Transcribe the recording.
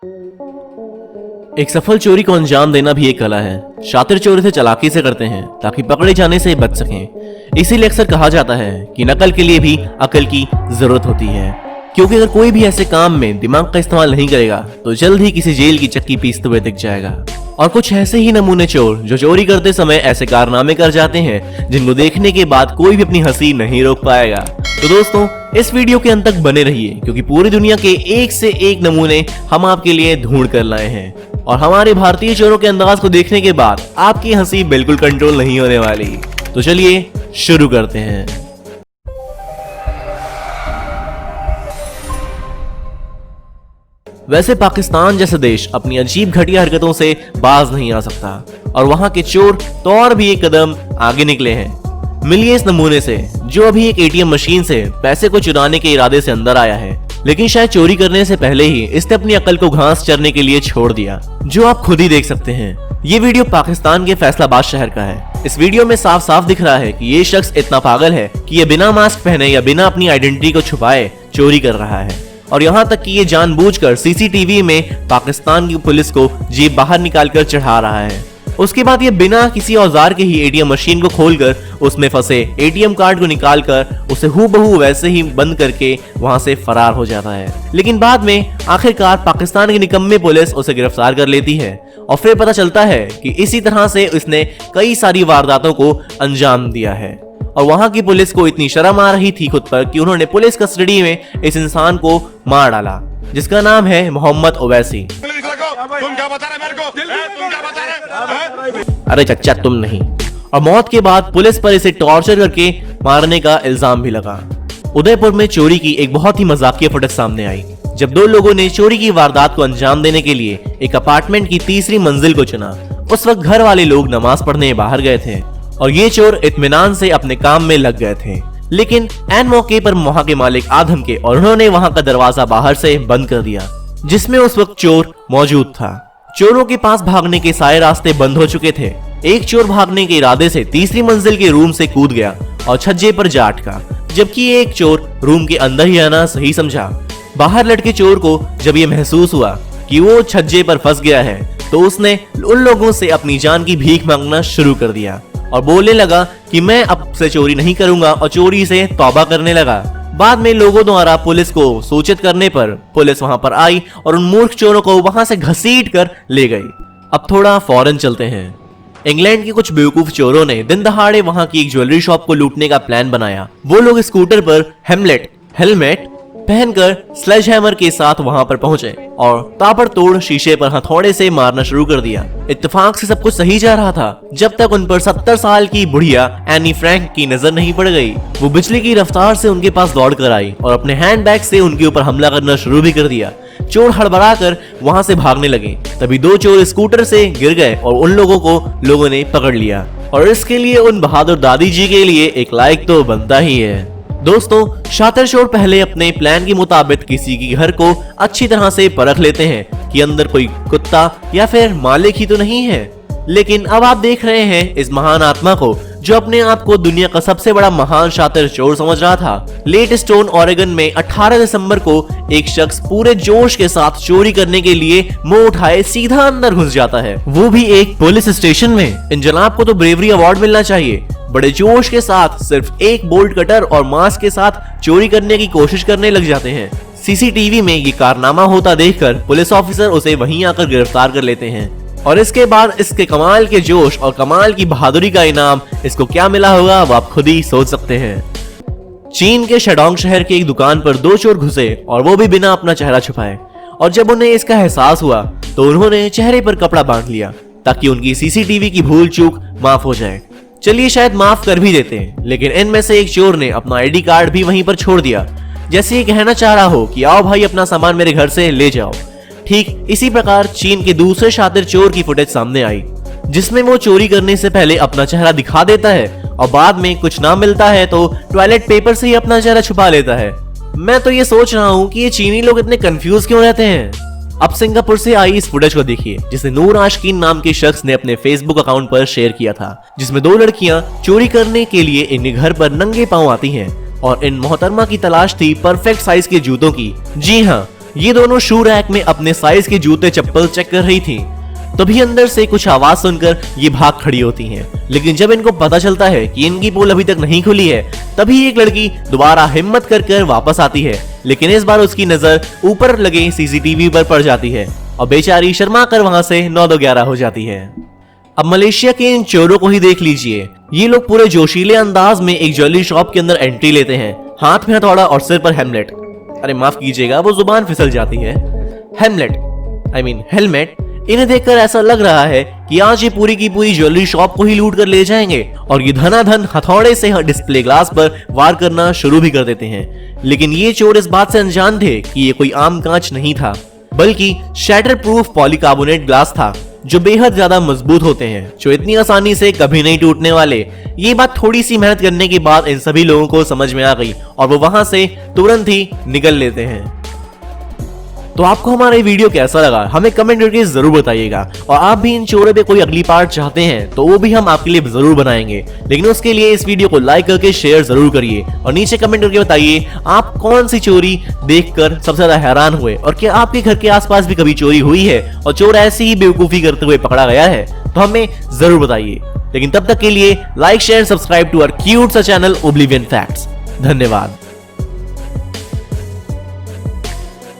एक सफल चोरी को अंजाम देना भी एक कला है। शातिर चोर इसे चालाकी से करते हैं ताकि पकड़े जाने से बच सकें। इसीलिए अक्सर कहा जाता है कि नकल के लिए भी अकल की जरूरत होती है, क्योंकि अगर कोई भी ऐसे काम में दिमाग का इस्तेमाल नहीं करेगा तो जल्द ही किसी जेल की चक्की पीसते हुए दिख जाएगा। और कुछ ऐसे ही नमूने चोर जो चोरी करते समय ऐसे कारनामे कर जाते हैं जिनको देखने के बाद कोई भी अपनी हंसी नहीं रोक पाएगा। तो दोस्तों, इस वीडियो के अंत तक बने रहिए, क्योंकि पूरी दुनिया के एक से एक नमूने हम आपके लिए ढूंढ कर लाए हैं और हमारे भारतीय चोरों के अंदाज को देखने के बाद आपकी हंसी बिल्कुल कंट्रोल नहीं होने वाली। तो चलिए शुरू करते हैं। वैसे पाकिस्तान जैसा देश अपनी अजीब घटिया हरकतों से बाज नहीं आ सकता, और वहां के चोर तो और भी एक कदम आगे निकले हैं। मिलिए इस नमूने से जो अभी एक एटीएम मशीन से पैसे को चुराने के इरादे से अंदर आया है, लेकिन शायद चोरी करने से पहले ही इसने अपनी अकल को घास चरने के लिए छोड़ दिया, जो आप खुद ही देख सकते हैं। ये वीडियो पाकिस्तान के फैसलाबाद शहर का है। इस वीडियो में साफ साफ दिख रहा है कि ये शख्स इतना पागल है कि ये बिना मास्क पहने या बिना अपनी आइडेंटिटी को छुपाए चोरी कर रहा है, और यहाँ तक कि ये जानबूझकर सीसीटीवी में पाकिस्तान की पुलिस को जेब बाहर निकालकर चढ़ा रहा है। उसके बाद ये बिना किसी औजार के ही एटीएम मशीन को खोलकर उसमें फंसे एटीएम कार्ड को निकालकर उसे हूबहू वैसे ही बंद करके वहां से फरार हो जाता है। लेकिन बाद में आखिरकार पाकिस्तान की निकम्मे पुलिस उसे गिरफ्तार कर लेती है, और फिर पता चलता है कि इसी तरह से इसने कई सारी वारदातों को अंजाम दिया है। और वहां की पुलिस को इतनी शर्म आ रही थी खुद पर कि उन्होंने पुलिस कस्टडी में इस इंसान को मार डाला, जिसका नाम है मोहम्मद ओवैसी। तुम क्या बता रहे मेरे को? तुम क्या बता रहे? अरे चच्चा तुम नहीं। और मौत के बाद पुलिस पर इसे टॉर्चर करके मारने का इल्जाम भी लगा। उदयपुर में चोरी की एक बहुत ही मजाकिया फुटेज सामने आई, जब दो लोगों ने चोरी की वारदात को अंजाम देने के लिए एक अपार्टमेंट की तीसरी मंजिल को चुना। उस वक्त घर वाले लोग नमाज पढ़ने बाहर गए थे और ये चोर इत्मीनान से अपने काम में लग गए थे। लेकिन ऐन मौके पर वहां के मालिक आ धमके और उन्होंने वहां का दरवाजा बाहर से बंद कर दिया, जिसमें उस वक्त चोर मौजूद था। चोरों के पास भागने के सारे रास्ते बंद हो चुके थे। एक चोर भागने के इरादे से तीसरी मंजिल के रूम से कूद गया और छज्जे पर जा अटका, जबकि एक चोर रूम के अंदर ही आना सही समझा। बाहर लटके चोर को जब ये महसूस हुआ कि वो छज्जे पर फंस गया है, तो उसने उन लोगों से अपनी जान की भीख मांगना शुरू कर दिया और बोलने लगा कि मैं अब से चोरी नहीं करूंगा, और चोरी से तौबा करने लगा। बाद में लोगों द्वारा पुलिस को सूचित करने पर पुलिस वहां पर आई और उन मूर्ख चोरों को वहां से घसीट कर ले गई। अब थोड़ा फॉरेन चलते हैं। इंग्लैंड के कुछ बेवकूफ चोरों ने दिन दहाड़े वहां की एक ज्वेलरी शॉप को लूटने का प्लान बनाया। वो लोग स्कूटर पर हेलमेट पहनकर स्लेज हैमर के साथ वहां पर पहुंचे और ताबड़तोड़ शीशे पर हथौड़े से मारना शुरू कर दिया। इत्तेफाक से सब कुछ सही जा रहा था, जब तक उन पर 70 साल की बुढ़िया एनी फ्रैंक की नजर नहीं पड़ गई। वो बिजली की रफ्तार से उनके पास दौड़ कर आई और अपने हैंडबैग से उनके ऊपर हमला करना शुरू भी कर दिया। चोर हड़बड़ा कर वहां से भागने लगे, तभी दो चोर स्कूटर से गिर गए और उन लोगों को लोगों ने पकड़ लिया। और इसके लिए उन बहादुर दादी जी के लिए एक लाइक तो बनता ही है। दोस्तों, शातिर चोर पहले अपने प्लान के मुताबिक किसी के घर को अच्छी तरह से परख लेते हैं कि अंदर कोई कुत्ता या फिर मालिक ही तो नहीं है। लेकिन अब आप देख रहे हैं इस महान आत्मा को जो अपने आप को दुनिया का सबसे बड़ा महान शातिर चोर समझ रहा था। लेट स्टोन ओरेगन में 18 दिसंबर को एक शख्स पूरे जोश के साथ चोरी करने के लिए मुंह उठाए सीधा अंदर घुस जाता है, वो भी एक पुलिस स्टेशन में। इन जनाब को तो ब्रेवरी अवार्ड मिलना चाहिए। बड़े जोश के साथ सिर्फ एक बोल्ट कटर और मास्क के साथ चोरी करने की कोशिश करने लग जाते हैं। सीसीटीवी में ये कारनामा होता देखकर पुलिस ऑफिसर उसे वहीं आकर गिरफ्तार कर लेते हैं। और इसके बाद इसके कमाल के जोश और कमाल की बहादुरी का इनाम इसको क्या मिला होगा वो आप खुद ही सोच सकते हैं। चीन के शेडोंग शहर की एक दुकान पर दो चोर घुसे और वो भी बिना अपना चेहरा छुपाए, और जब उन्हें इसका एहसास हुआ तो उन्होंने चेहरे पर कपड़ा बांध लिया ताकि उनकी सीसीटीवी की भूल चूक माफ हो जाए। चलिए शायद माफ कर भी देते हैं, लेकिन इनमें से एक चोर ने अपना आईडी कार्ड भी वहीं पर छोड़ दिया, जैसे ये कहना चाह रहा हो कि आओ भाई अपना सामान मेरे घर से ले जाओ। ठीक इसी प्रकार चीन के दूसरे शातिर चोर की फुटेज सामने आई, जिसमें वो चोरी करने से पहले अपना चेहरा दिखा देता है और बाद में कुछ ना मिलता है तो टॉयलेट पेपर से ही अपना चेहरा छुपा लेता है। मैं तो ये सोच रहा हूँ कि ये चीनी लोग इतने कंफ्यूज क्यों रहते हैं। अब सिंगापुर से आई इस फुटेज को देखिए, जिसे नूर आशकीन नाम के शख्स ने अपने फेसबुक अकाउंट पर शेयर किया था, जिसमें दो लड़कियां चोरी करने के लिए इनके घर पर नंगे पांव आती हैं और इन मोहतरमा की तलाश थी परफेक्ट साइज के जूतों की। जी हाँ, ये दोनों शू रैक में अपने साइज के जूते चप्पल चेक कर रही थी। तभी अंदर से कुछ आवाज सुनकर ये भाग खड़ी होती हैं। लेकिन जब इनको पता चलता है कि इनकी पोल अभी तक नहीं खुली है, तभी एक लड़की दोबारा हिम्मत कर वापस आती है। लेकिन इस बार उसकी नजर ऊपर लगे सीसीटीवी पर पड़ जाती है और बेचारी शर्मा कर वहां से 9-11 हो जाती है। अब मलेशिया के इन चोरों को ही देख लीजिए। ये लोग पूरे जोशीले अंदाज में एक ज्वेलरी शॉप के अंदर एंट्री लेते हैं, हाथ में हथौड़ा और सिर पर हेमलेट। अरे माफ कीजिएगा, वो जुबान फिसल जाती है। हेलमेट। इन्हें देखकर ऐसा लग रहा है कि आज ये पूरी की पूरी ज्वेलरी शॉप को ही लूट कर ले जाएंगे और ये धनाधन हथौड़े से डिस्प्ले ग्लास पर वार करना शुरू भी कर देते हैं। लेकिन ये चोर इस बात से अनजान थे कि ये कोई आम कांच नहीं था, बल्कि शैटर प्रूफ पॉलीकार्बोनेट ग्लास था, जो बेहद ज्यादा मजबूत होते हैं, जो इतनी आसानी से कभी नहीं टूटने वाले। ये बात थोड़ी सी मेहनत करने के बाद इन सभी लोगों को समझ में आ गई और वो वहां से तुरंत ही निकल लेते हैं। तो आपको हमारा ये वीडियो कैसा लगा हमें कमेंट करके जरूर बताइएगा। और आप भी इन चोरों पे कोई अगली पार्ट चाहते हैं तो वो भी हम आपके लिए जरूर बनाएंगे। लेकिन उसके लिए इस वीडियो को लाइक करके शेयर जरूर करिए और नीचे कमेंट करके बताइए आप कौन सी चोरी देखकर सबसे ज्यादा हैरान हुए और क्या आपके घर के आसपास भी कभी चोरी हुई है और चोर ऐसी ही बेवकूफी करते हुए पकड़ा गया है, तो हमें जरूर बताइए। लेकिन तब तक के लिए like share subscribe to our cute सा चैनल ओब्लिवियन फैक्ट्स। धन्यवाद।